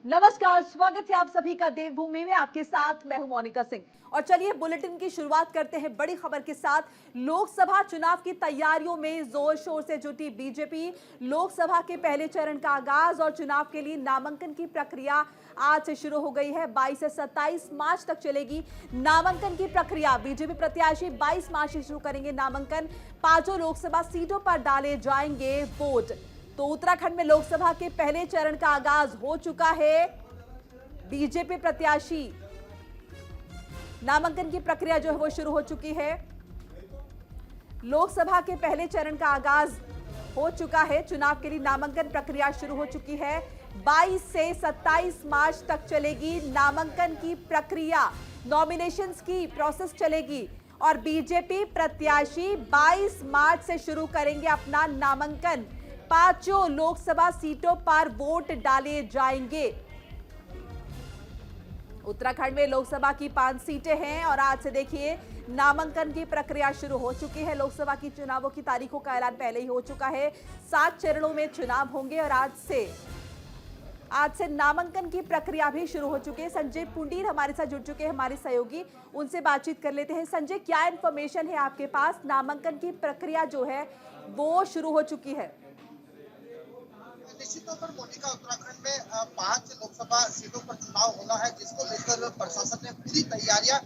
नमस्कार, स्वागत है आप सभी का देवभूमि में। आपके साथ मैं हूं मोनिका सिंह। और चलिए बुलेटिन की शुरुआत करते हैं बड़ी खबर के साथ। लोकसभा चुनाव की तैयारियों में जोर शोर से जुटी बीजेपी। लोकसभा के पहले चरण का आगाज और चुनाव के लिए नामांकन की प्रक्रिया आज से शुरू हो गई है। 22 से 27 मार्च तक चलेगी नामांकन की प्रक्रिया। बीजेपी प्रत्याशी 22 मार्च से शुरू करेंगे नामांकन। 5 लोकसभा सीटों पर डाले जाएंगे वोट। तो उत्तराखंड में लोकसभा के पहले चरण का आगाज हो चुका है। बीजेपी प्रत्याशी नामांकन की प्रक्रिया जो है वो शुरू हो चुकी है। लोकसभा के पहले चरण का आगाज हो चुका है। चुनाव के लिए नामांकन प्रक्रिया शुरू हो चुकी है। 22 से 27 मार्च तक चलेगी नामांकन की प्रक्रिया। नॉमिनेशंस की प्रोसेस चलेगी और बीजेपी प्रत्याशी 22 मार्च से शुरू करेंगे अपना नामांकन। 5 लोकसभा सीटों पर वोट डाले जाएंगे। उत्तराखंड में लोकसभा की 5 सीटें हैं और आज से देखिए नामांकन की प्रक्रिया शुरू हो चुकी है। लोकसभा की चुनावों की तारीखों का ऐलान पहले ही हो चुका है। 7 चरणों में चुनाव होंगे और आज से नामांकन की प्रक्रिया भी शुरू हो चुकी है। संजय पुंडीर हमारे साथ जुड़ चुके हैं, हमारे सहयोगी, उनसे बातचीत कर लेते हैं। संजय, क्या इंफॉर्मेशन है आपके पास? नामांकन की प्रक्रिया जो है वो शुरू हो चुकी है। निश्चित तौर पर मोनिका, उत्तराखंड में 5 लोकसभा सीटों पर चुनाव होना है, जिसको लेकर प्रशासन ने पूरी तैयारियां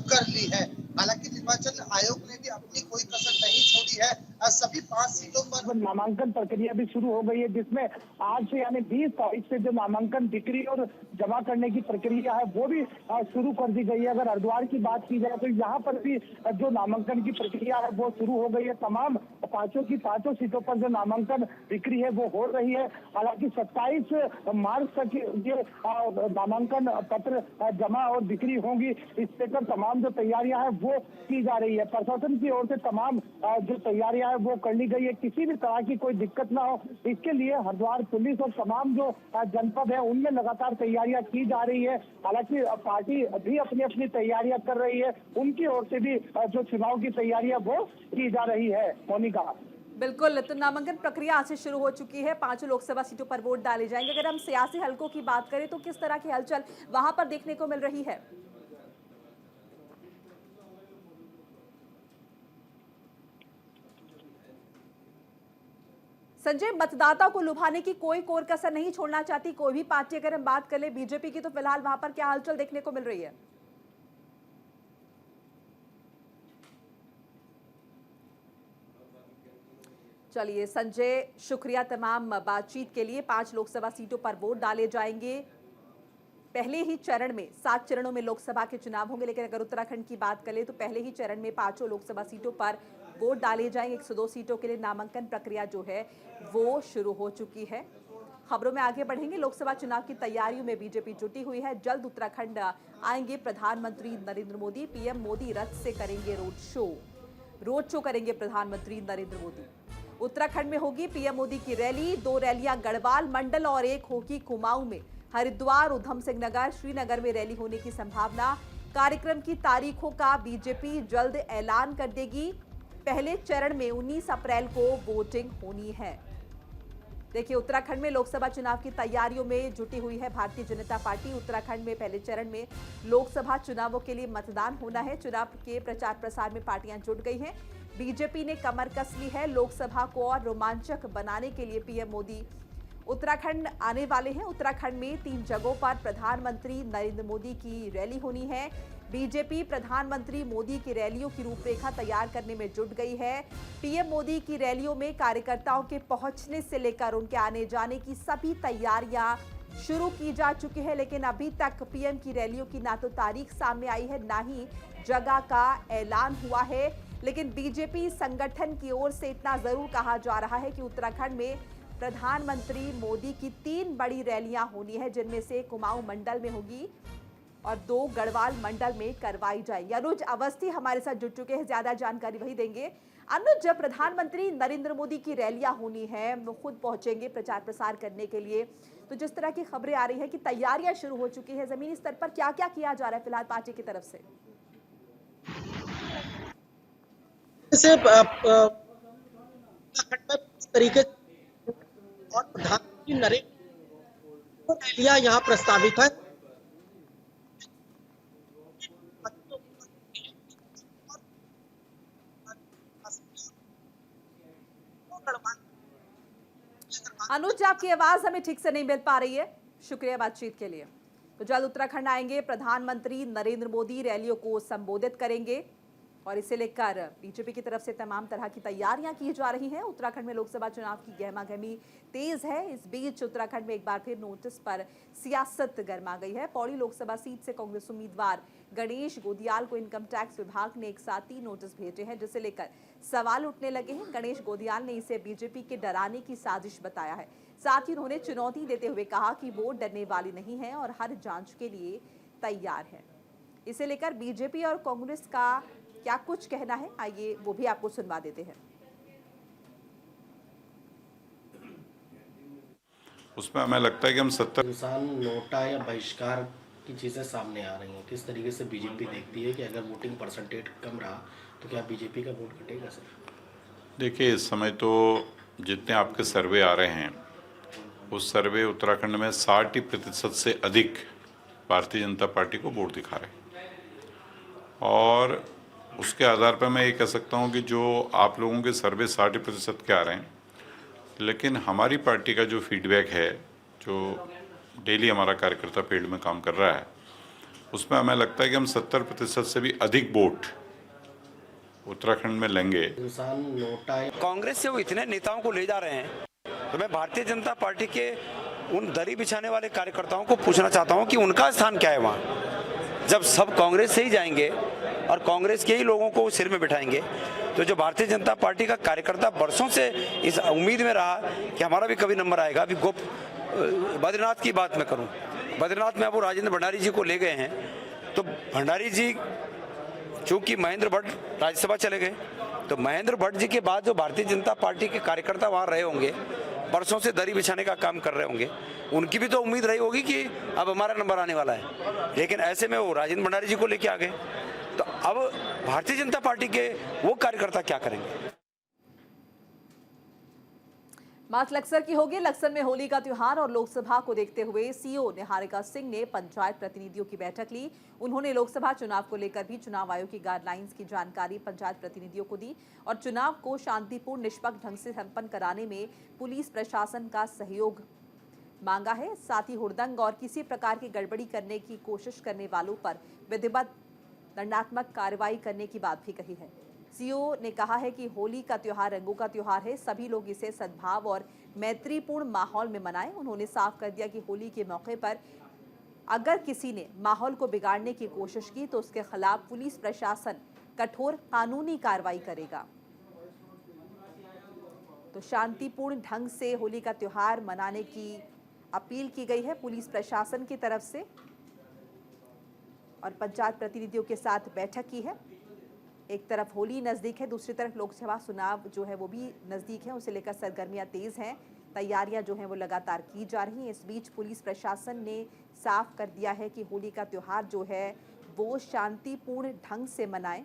कर ली है। हालांकि निर्वाचन आयोग ने भी अपनी कोई कसर नहीं छोड़ी है। सभी 5 सीटों पर नामांकन प्रक्रिया भी शुरू हो गई है, जिसमें आज से यानी 20 तारीख से जो नामांकन बिक्री और जमा करने की प्रक्रिया है वो भी शुरू कर दी गई है। अगर हरिद्वार की बात की जाए तो यहाँ पर भी जो नामांकन की प्रक्रिया है वो शुरू हो गई है। तमाम 5 सीटों पर जो नामांकन बिक्री है वो हो रही है। हालांकि 27 मार्च तक ये नामांकन पत्र जमा और बिक्री होंगी। इस लेकर तमाम जो तैयारियां हैं वो की जा रही है। प्रशासन की ओर से तमाम जो तैयारियां हैं वो कर ली गई है। किसी भी तरह की कोई दिक्कत ना हो, इसके लिए हरिद्वार पुलिस और तमाम जो जनपद है उनमें लगातार तैयारियां की जा रही है। हालांकि पार्टी भी अपनी अपनी तैयारियां कर रही है, उनकी ओर से भी जो चुनाव की तैयारियां वो की जा रही है। मोनिका, बिल्कुल, तो नामांकन प्रक्रिया आज से शुरू हो चुकी है। 5 लोकसभा सीटों पर वोट डाले जाएंगे। अगर हम सियासी हलकों की बात करें तो किस तरह की हलचल वहां पर देखने को मिल रही है? संजय, मतदाता को लुभाने की कोई कोर कसर नहीं छोड़ना चाहती कोई भी पार्टी। अगर हम बात कर ले बीजेपी की, तो फिलहाल वहां पर क्या हलचल देखने को मिल रही है? चलिए संजय, शुक्रिया तमाम बातचीत के लिए। 5 लोकसभा सीटों पर वोट डाले जाएंगे। पहले ही चरण में 7 चरणों में लोकसभा के चुनाव होंगे, लेकिन अगर उत्तराखंड की बात करें तो पहले ही चरण में 5 लोकसभा सीटों पर वोट डाले जाएंगे। 102 सीटों के लिए नामांकन प्रक्रिया जो है वो शुरू हो चुकी है। खबरों में आगे बढ़ेंगे। लोकसभा चुनाव की तैयारियों में बीजेपी जुटी हुई है। जल्द उत्तराखंड आएंगे प्रधानमंत्री नरेंद्र मोदी। पीएम मोदी रथ से करेंगे रोड शो करेंगे प्रधानमंत्री नरेंद्र मोदी। उत्तराखंड में होगी पीएम मोदी की रैली। 2 रैलियां गढ़वाल मंडल और 1 होगी कुमाऊं में। हरिद्वार, उधम सिंह नगर, श्रीनगर में रैली होने की संभावना। कार्यक्रम की तारीखों का बीजेपी जल्द ऐलान कर देगी। पहले चरण में 19 अप्रैल को वोटिंग होनी है। देखिए, उत्तराखंड में लोकसभा चुनाव की तैयारियों में जुटी हुई है भारतीय जनता पार्टी। उत्तराखंड में पहले चरण में लोकसभा चुनावों के लिए मतदान होना है। चुनाव के प्रचार प्रसार में पार्टियां जुट गई हैं। बीजेपी ने कमर कस ली है। लोकसभा को और रोमांचक बनाने के लिए पीएम मोदी उत्तराखंड आने वाले हैं। उत्तराखंड में 3 जगहों पर प्रधानमंत्री नरेंद्र मोदी की रैली होनी है। बीजेपी प्रधानमंत्री मोदी की रैलियों की रूपरेखा तैयार करने में जुट गई है। पीएम मोदी की रैलियों में कार्यकर्ताओं के पहुंचने से लेकर उनके आने जाने की सभी तैयारियां शुरू की जा चुकी है, लेकिन अभी तक पीएम की रैलियों की ना तो तारीख सामने आई है, ना ही जगह का ऐलान हुआ है। लेकिन बीजेपी संगठन की ओर से इतना जरूर कहा जा रहा है कि उत्तराखंड में प्रधानमंत्री मोदी की 3 बड़ी रैलियां होनी है, जिनमें से कुमाऊं मंडल में होगी और 2 गढ़वाल मंडल में करवाई जाएगी। अनुज अवस्थी हमारे साथ जुड़ चुके हैं, ज्यादा जानकारी वही देंगे। अनुज, जब प्रधानमंत्री नरेंद्र मोदी की रैलियां होनी है, वो खुद पहुंचेंगे प्रचार प्रसार करने के लिए, तो जिस तरह की खबरें आ रही है कि तैयारियां शुरू हो चुकी है, जमीनी स्तर पर क्या क्या किया जा रहा है फिलहाल पार्टी की तरफ से? तरीके और प्रधानमंत्री नरेंद्र यहाँ प्रस्तावित है। अनुज, आपकी आवाज हमें ठीक से नहीं मिल पा रही है। शुक्रिया बातचीत के लिए। तो जल्द उत्तराखंड आएंगे प्रधानमंत्री नरेंद्र मोदी, रैलियों को संबोधित करेंगे और इसे लेकर बीजेपी की तरफ से तमाम तरह की तैयारियां की जा रही हैं। उत्तराखंड में लोकसभा चुनाव की गहमागहमी तेज है। इस बीच उत्तराखंड में एक बार फिर नोटिस पर सियासत गर्मा गई है। पौड़ी लोकसभा सीट से कांग्रेस उम्मीदवार गणेश गोदियाल को इनकम टैक्स विभाग ने एक साथ 3 नोटिस भेजे हैं, जिसे लेकर सवाल उठने लगे हैं। गणेश गोदियाल ने इसे बीजेपी के डराने की साजिश बताया है। साथ ही उन्होंने चुनौती देते हुए कहा कि वो डरने वाली नहीं है और हर जांच के लिए तैयार है। इसे लेकर बीजेपी और कांग्रेस का क्या कुछ कहना है, आइए वो भी आपको सुनवा देते हैं। उसमें हमें लगता है कि हम 70 इंसान नोटा या बहिष्कार की चीज़ें सामने आ रही हैं। किस तरीके से बीजेपी देखती है कि अगर वोटिंग परसेंटेज कम रहा तो क्या बीजेपी का वोट घटेगा सर? देखिए, इस समय तो जितने आपके सर्वे आ रहे हैं उस सर्वे उत्तराखंड में 60% से अधिक भारतीय जनता पार्टी को वोट दिखा रहे हैं और उसके आधार पर मैं ये कह सकता हूँ कि जो आप लोगों के सर्वे 60% के आ रहे हैं, लेकिन हमारी पार्टी का जो फीडबैक है, जो डेली हमारा कार्यकर्ता फील्ड में काम कर रहा है, उसमें हमें लगता है कि हम 70% से भी अधिक वोट उत्तराखंड में लेंगे। इंसान नोटा कांग्रेस से वो इतने नेताओं को ले जा रहे हैं, तो मैं भारतीय जनता पार्टी के उन दरी बिछाने वाले कार्यकर्ताओं को पूछना चाहता हूं कि उनका स्थान क्या है वहां। जब सब कांग्रेस से ही जाएंगे और कांग्रेस के ही लोगों को सिर में बिठाएंगे, तो जो भारतीय जनता पार्टी का कार्यकर्ता बरसों से इस उम्मीद में रहा कि हमारा भी कभी नंबर आएगा। अभी बद्रीनाथ की बात मैं करूं, बद्रीनाथ में अब वो राजेंद्र भंडारी जी को ले गए हैं, तो भंडारी जी चूंकि महेंद्र भट्ट राज्यसभा चले गए, तो महेंद्र भट्ट जी के बाद जो भारतीय जनता पार्टी के कार्यकर्ता वहां रहे होंगे, बरसों से दरी बिछाने का काम कर रहे होंगे, उनकी भी तो उम्मीद रही होगी कि अब हमारा नंबर आने वाला है। लेकिन ऐसे में वो राजेंद्र भंडारी जी को लेके आ गए, तो अब भारतीय जनता पार्टी के वो कार्यकर्ता क्या करेंगे? बात लक्सर की होगी। लक्सर में होली का त्योहार और लोकसभा को देखते हुए सीओ निहारिका सिंह ने पंचायत प्रतिनिधियों की बैठक ली। उन्होंने लोकसभा चुनाव को लेकर भी चुनाव आयोग की गाइडलाइंस की जानकारी पंचायत प्रतिनिधियों को दी और चुनाव को शांतिपूर्ण निष्पक्ष ढंग से संपन्न कराने में पुलिस प्रशासन का सहयोग मांगा है। साथ ही हुड़दंग और किसी प्रकार की गड़बड़ी करने की कोशिश करने वालों पर विधिवत दंडात्मक कार्रवाई करने की बात भी कही है। सीओ ने कहा है कि होली का त्योहार रंगों का त्योहार है, सभी लोग इसे सद्भाव और मैत्रीपूर्ण माहौल में मनाएं। उन्होंने साफ कर दिया कि होली के मौके पर अगर किसी ने माहौल को बिगाड़ने की कोशिश की तो उसके खिलाफ पुलिस प्रशासन कठोर कानूनी कार्रवाई करेगा। तो शांतिपूर्ण ढंग से होली का त्योहार मनाने की अपील की गई है पुलिस प्रशासन की तरफ से और पंचायत प्रतिनिधियों के साथ बैठक की है। एक तरफ होली नजदीक है, दूसरी तरफ लोकसभा चुनाव जो है वो भी नजदीक है, उसे लेकर सरगर्मियां तेज हैं। तैयारियां जो हैं वो लगातार की जा रही हैं। इस बीच पुलिस प्रशासन ने साफ कर दिया है कि होली का त्योहार जो है वो शांतिपूर्ण ढंग से मनाएं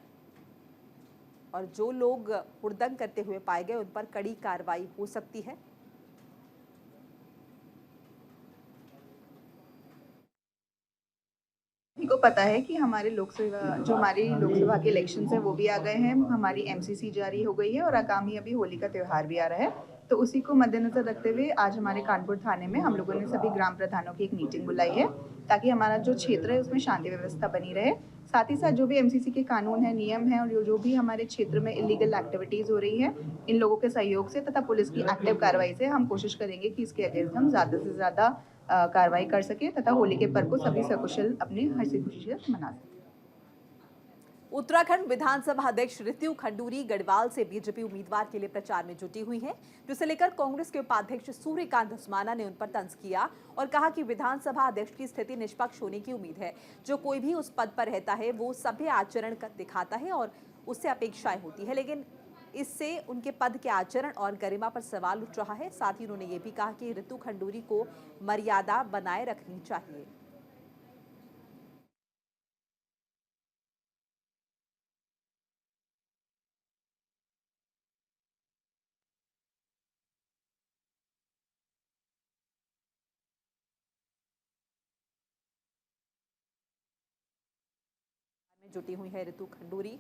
और जो लोग हुड़दंग करते हुए पाए गए उन पर कड़ी कार्रवाई हो सकती है। को पता है कि हमारे लोकसभा के इलेक्शंस है वो भी आ गए हैं, हमारी एमसीसी जारी हो गई है और आगामी अभी होली का त्यौहार भी आ रहा है। तो उसी को मद्देनजर रखते हुए आज हमारे कानपुर थाने में हम लोगों ने सभी ग्राम प्रधानों की एक मीटिंग बुलाई है ताकि हमारा जो क्षेत्र है उसमें शांति व्यवस्था बनी रहे। साथ ही साथ जो भी एमसीसी के कानून है, नियम है और जो भी हमारे क्षेत्र में इलीगल एक्टिविटीज हो रही है, इन लोगों के सहयोग से तथा पुलिस की एक्टिव कार्रवाई से हम कोशिश करेंगे कि इसके अगेंस्ट हम ज़्यादा से ज़्यादा कार्रवाई कर सके तथा होली के पर्व को सभी सकुशल अपने हंसी खुशी से मना सके। उत्तराखंड विधानसभा अध्यक्ष ऋतु खंडूरी गढ़वाल से बीजेपी उम्मीदवार के लिए प्रचार में जुटी हुई हैं, जिसे लेकर कांग्रेस के उपाध्यक्ष सूर्यकांत धस्माना ने उन पर तंज किया और कहा कि विधानसभा अध्यक्ष की स्थिति निष्पक्ष होने की उम्मीद है। जो कोई भी उस पद पर रहता है वो सभ्य आचरण दिखाता है और उससे अपेक्षाएं होती है, लेकिन इससे उनके पद के आचरण और गरिमा पर सवाल उठ रहा है। साथ ही उन्होंने ये भी कहा कि ऋतु खंडूरी को मर्यादा बनाए रखनी चाहिए। जुटी हुई है ऋतु खंडूरी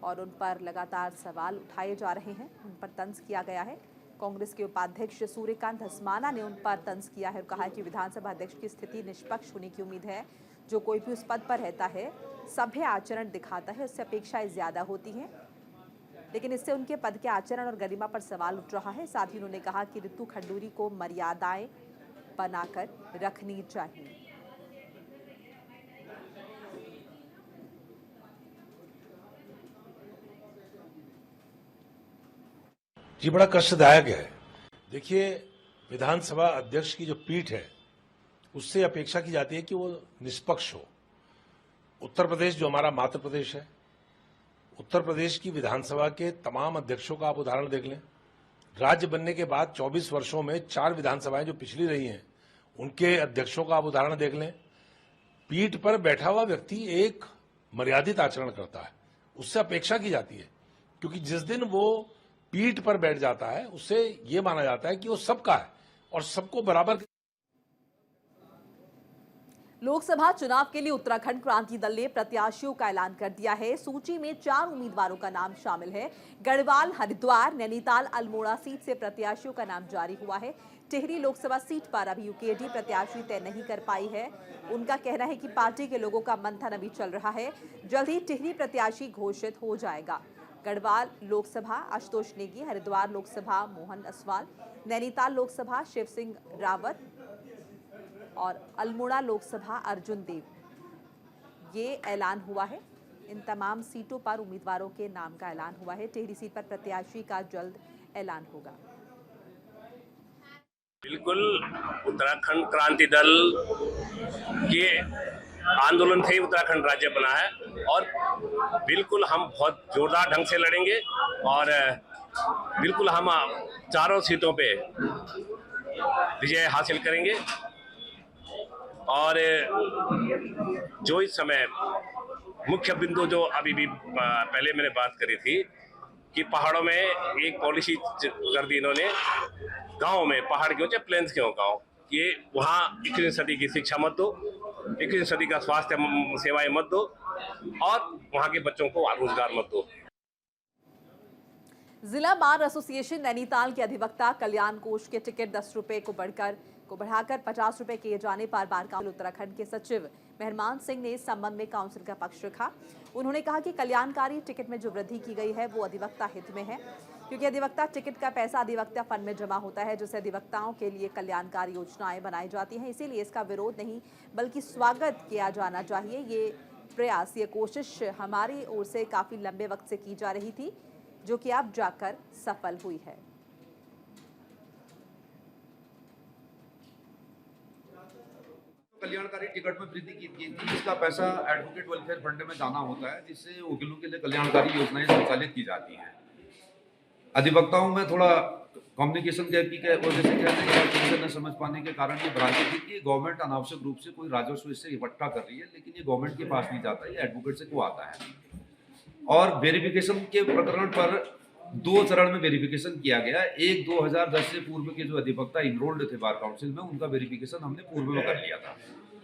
और उन पर लगातार सवाल उठाए जा रहे हैं, उन पर तंज किया गया है। कांग्रेस के उपाध्यक्ष सूर्यकांत धस्माना ने उन पर तंज किया है और कहा है कि विधानसभा अध्यक्ष की स्थिति निष्पक्ष होने की उम्मीद है। जो कोई भी उस पद पर रहता है सभ्य आचरण दिखाता है, उससे अपेक्षाएं ज्यादा होती हैं, लेकिन इससे उनके पद के आचरण और गरिमा पर सवाल उठ रहा है। साथ ही उन्होंने कहा कि ऋतु खंडूरी को मर्यादाएं बनाकर रखनी चाहिए। ये बड़ा कष्टदायक है। देखिए, विधानसभा अध्यक्ष की जो पीठ है उससे अपेक्षा की जाती है कि वो निष्पक्ष हो। उत्तर प्रदेश जो हमारा मातृ प्रदेश है, उत्तर प्रदेश की विधानसभा के तमाम अध्यक्षों का आप उदाहरण देख लें। राज्य बनने के बाद 24 वर्षों में 4 विधानसभाएं जो पिछली रही हैं उनके अध्यक्षों का आप उदाहरण देख लें। पीठ पर बैठा हुआ व्यक्ति एक मर्यादित आचरण करता है, उससे अपेक्षा की जाती है, क्योंकि जिस दिन वो पीठ पर बैठ जाता है उससे ये माना जाता है कि वो सबका है और सबको बराबर। लोकसभा चुनाव के लिए उत्तराखंड क्रांति दल ने प्रत्याशियों का ऐलान कर दिया है। सूची में 4 उम्मीदवारों का नाम शामिल है। गढ़वाल, हरिद्वार, नैनीताल, अल्मोड़ा सीट से प्रत्याशियों का नाम जारी हुआ है। टिहरी लोकसभा सीट पर अभी यूकेडी प्रत्याशी तय नहीं कर पाई है। उनका कहना है कि पार्टी के लोगों का मंथन अभी चल रहा है, जल्द ही टिहरी प्रत्याशी घोषित हो जाएगा। गढ़वाल लोकसभा आशुतोष नेगी, हरिद्वार लोकसभा मोहन असवाल, नैनीताल लोकसभा शिव सिंह रावत और अल्मोड़ा लोकसभा अर्जुन देव, ये ऐलान हुआ है। इन तमाम सीटों पर उम्मीदवारों के नाम का ऐलान हुआ है। टिहरी सीट पर प्रत्याशी का जल्द ऐलान होगा। बिल्कुल, उत्तराखंड क्रांति दल के आंदोलन से ही उत्तराखंड राज्य बना है और बिल्कुल हम बहुत जोरदार ढंग से लड़ेंगे और बिल्कुल हम 4 सीटों पे विजय हासिल करेंगे। और जो इस समय मुख्य बिंदु जो अभी भी पहले मैंने बात करी थी कि पहाड़ों में एक पॉलिसी कर दी इन्होंने, गाँव में, पहाड़ के हो चाहे प्लेन्स के हो गाँव, ये वहाँ 21वीं सदी की शिक्षा मत दो, 21वीं सदी का स्वास्थ्य सेवाएं मत दो और वहाँ के बच्चों को रोजगार मत दो। जिला बार एसोसिएशन नैनीताल के अधिवक्ता कल्याण कोष के टिकट 10 रुपए को बढ़ाकर 50 रुपए किए जाने पर बार काउंसिल उत्तराखंड के सचिव मेहरमान सिंह ने इस संबंध में काउंसिल का पक्ष रखा। उन्होंने कहा कि कल्याणकारी टिकट में जो वृद्धि की गई है वो अधिवक्ता हित में है, क्योंकि अधिवक्ता टिकट का पैसा अधिवक्ता फंड में जमा होता है, जिससे अधिवक्ताओं के लिए कल्याणकारी योजनाएं बनाई जाती हैं। इसीलिए इसका विरोध नहीं बल्कि स्वागत किया जाना चाहिए। ये प्रयास, ये कोशिश हमारी ओर से काफी लंबे वक्त से की जा रही थी, जो कि अब जाकर सफल हुई है। कल्याणकारी टिकट में वृद्धि की थी, इसका पैसा एडवोकेट वेलफेयर फंड में जाना होता है, जिससे वकीलों के लिए कल्याणकारी योजनाएं संचालित की जाती हैं। अधिवक्ताओं में थोड़ा कम्युनिकेशन गैप की वजह से कहते हैं न समझ पाने के कारण ये भ्रांति थी कि गवर्नमेंट अनावश्यक रूप से कोई राजस्व इससे इकट्ठा कर रही है, लेकिन ये गवर्नमेंट के पास नहीं जाता, ये एडवोकेट से को आता है। और वेरिफिकेशन के प्रकरण पर 2 चरण में वेरिफिकेशन किया गया। एक 2010 से पूर्व के जो अधिवक्ता इनरोल्ड थे बार काउंसिल में, उनका वेरिफिकेशन हमने पूर्व में कर लिया था।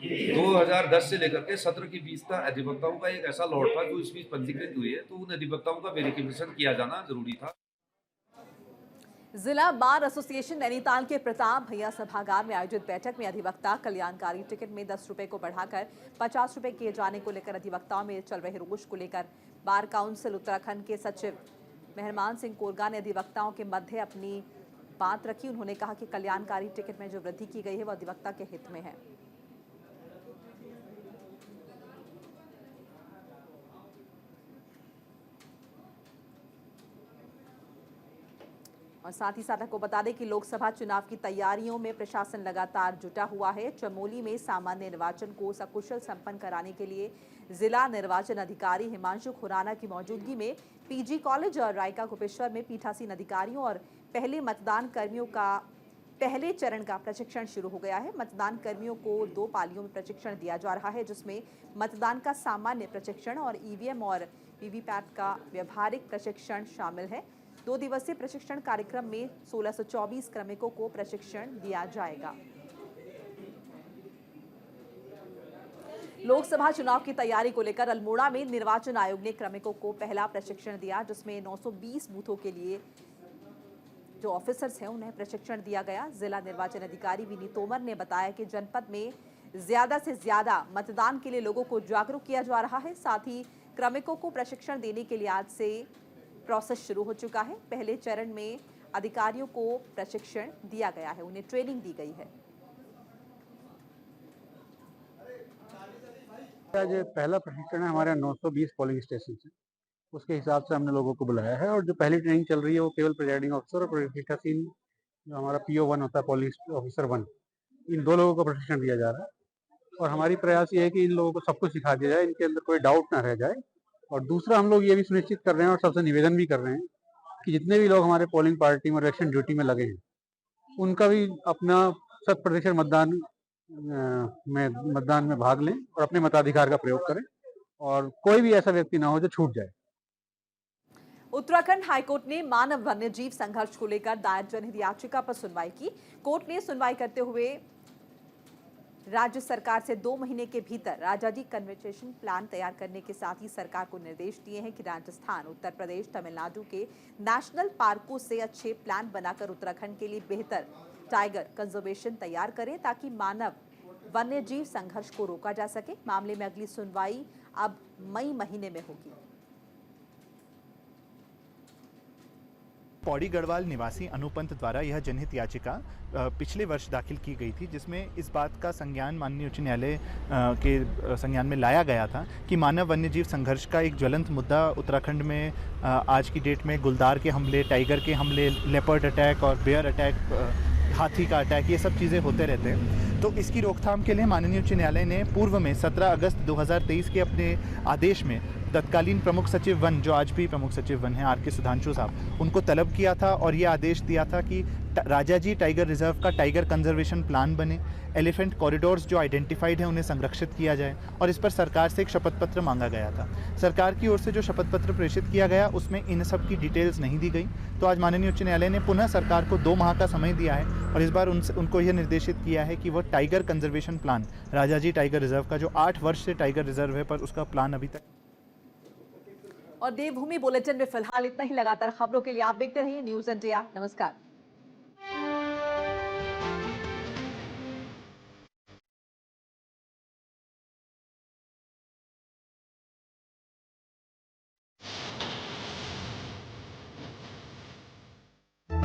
2010 से लेकर के 17 के बीच तक अधिवक्ताओं का एक ऐसा लॉट था जो इस बीच पंजीकृत हुई है, तो उन अधिवक्ताओं का वेरिफिकेशन किया जाना जरूरी था। जिला बार एसोसिएशन नैनीताल के प्रताप भैया सभागार में आयोजित बैठक में अधिवक्ता कल्याणकारी टिकट में 10 रुपए को बढ़ाकर 50 रुपए किए जाने को लेकर अधिवक्ताओं में चल रहे रोष को लेकर बार काउंसिल उत्तराखंड के सचिव मेहरमान सिंह कोरगा ने अधिवक्ताओं के मध्य अपनी बात रखी। उन्होंने कहा कि कल्याणकारी टिकट में जो वृद्धि की गई है वो अधिवक्ता के हित में है। और साथ ही साथ आपको बता दें कि लोकसभा चुनाव की तैयारियों में प्रशासन लगातार जुटा हुआ है। चमोली में सामान्य निर्वाचन को सकुशल संपन्न कराने के लिए जिला निर्वाचन अधिकारी हिमांशु खुराना की मौजूदगी में पीजी कॉलेज और रायका गोपेश्वर में पीठासीन अधिकारियों और पहले मतदान कर्मियों का पहले चरण का प्रशिक्षण शुरू हो गया है। मतदान कर्मियों को 2 पालियों में प्रशिक्षण दिया जा रहा है, जिसमें मतदान का सामान्य प्रशिक्षण और ईवीएम और वीवीपैट का व्यवहारिक प्रशिक्षण शामिल है। 2 दिवसीय प्रशिक्षण कार्यक्रम में 1624 क्रमिकों को प्रशिक्षण दिया जाएगा। लोकसभा चुनाव की तैयारी को लेकर अल्मोड़ा में निर्वाचन आयोग ने क्रमिकों को पहला प्रशिक्षण दिया, जिसमें 920 बूथों के लिए जो ऑफिसर्स हैं उन्हें प्रशिक्षण दिया गया। जिला निर्वाचन अधिकारी विनी तोमर ने बताया कि जनपद में ज्यादा से ज्यादा मतदान के लिए लोगों को जागरूक किया जा रहा है। साथ ही क्रमिकों को प्रशिक्षण देने के लिए आज से प्रोसेस शुरू हो चुका है। पहले चरण में अधिकारियों को प्रशिक्षण दिया गया है, उन्हें ट्रेनिंग दी गई है। आज पहला प्रशिक्षण है हमारे 920 पोलिंग स्टेशन से, उसके हिसाब से हमने लोगों को बुलाया है। और जो पहली ट्रेनिंग चल रही है वो केवल प्रिजाइडिंग ऑफिसर और पीठासीन जो हमारा PO1 होता है, पोलिंग ऑफिसर 1, इन 2 लोगों को प्रशिक्षण दिया जा रहा है। और हमारी प्रयास ये है कि इन लोगों को सब कुछ सिखा दिया जाए, इनके अंदर कोई डाउट ना रह जाए। और दूसरा, हम लोग ये भी सुनिश्चित कर रहे हैं और सबसे निवेदन भी कर रहे हैं कि जितने भी लोग हमारे पोलिंग पार्टी में इलेक्शन ड्यूटी में लगे हैं, उनका भी अपना 100% मतदान में भाग लें और अपने मताधिकार का प्रयोग करें, और कोई भी ऐसा व्यक्ति ना हो जो छूट जाए। उत्तराखंड हाईकोर्ट ने मानव वन्यजीव संघर्ष को लेकर दायर जनहित याचिका पर सुनवाई की। कोर्ट ने सुनवाई करते हुए राज्य सरकार से 2 महीने के भीतर राजाजी कंजर्वेशन प्लान तैयार करने के साथ ही सरकार को निर्देश दिए हैं कि राजस्थान, उत्तर प्रदेश, तमिलनाडु के नेशनल पार्कों से अच्छे प्लान बनाकर उत्तराखंड के लिए बेहतर टाइगर कंजर्वेशन तैयार करें, ताकि मानव वन्यजीव संघर्ष को रोका जा सके। मामले में अगली सुनवाई अब मई महीने में होगी। पौड़ी गढ़वाल निवासी अनुपंत द्वारा यह जनहित याचिका पिछले वर्ष दाखिल की गई थी, जिसमें इस बात का संज्ञान माननीय उच्च न्यायालय के संज्ञान में लाया गया था कि मानव वन्यजीव संघर्ष का एक ज्वलंत मुद्दा उत्तराखंड में आज की डेट में गुलदार के हमले, टाइगर के हमले, लेपर्ड अटैक और बेयर अटैक, हाथी का अटैक, ये सब चीज़ें होते रहते हैं। तो इसकी रोकथाम के लिए माननीय उच्च न्यायालय ने पूर्व में 17 अगस्त 2023 के अपने आदेश में तत्कालीन प्रमुख सचिव वन, जो आज भी प्रमुख सचिव वन हैं, RK सुधांशु साहब, उनको तलब किया था और ये आदेश दिया था कि राजाजी टाइगर रिजर्व का टाइगर कंजर्वेशन प्लान बने, एलिफेंट कॉरिडोर्स जो आइडेंटिफाइड हैं उन्हें संरक्षित किया जाए, और इस पर सरकार से एक शपथ पत्र मांगा गया था। सरकार की ओर से जो शपथ पत्र प्रेषित किया गया उसमें इन सब की डिटेल्स नहीं दी गई। तो आज माननीय उच्च न्यायालय ने पुनः सरकार को 2 माह का समय दिया है और इस बार उनको यह निर्देशित किया है कि वह tiger conservation plan, Rajaji tiger reserve का जो 8 वर्ष से टाइगर रिजर्व है पर उसका प्लान अभी तक। और देवभूमि बुलेटिन में फिलहाल इतना ही। लगातार खबरों के लिए आप देखते रहिए न्यूज़ इंडिया। नमस्कार।